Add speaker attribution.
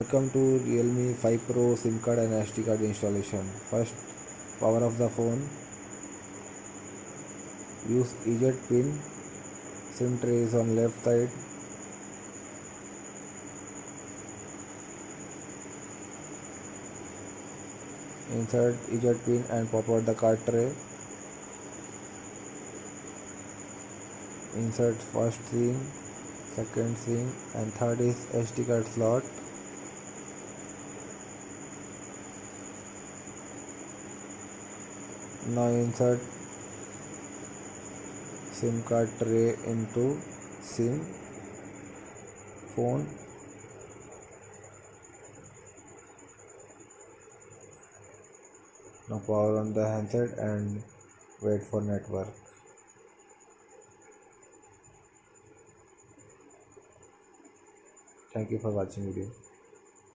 Speaker 1: Welcome to Realme 5 Pro SIM card and SD card installation. First, power off the phone. Use eject pin. SIM tray is on left side. Insert eject pin and pop out the card tray. Insert first SIM, second SIM, and third is SD card slot. Now insert SIM card tray into SIM phone. Now power on the handset and wait for network. Thank you for watching video.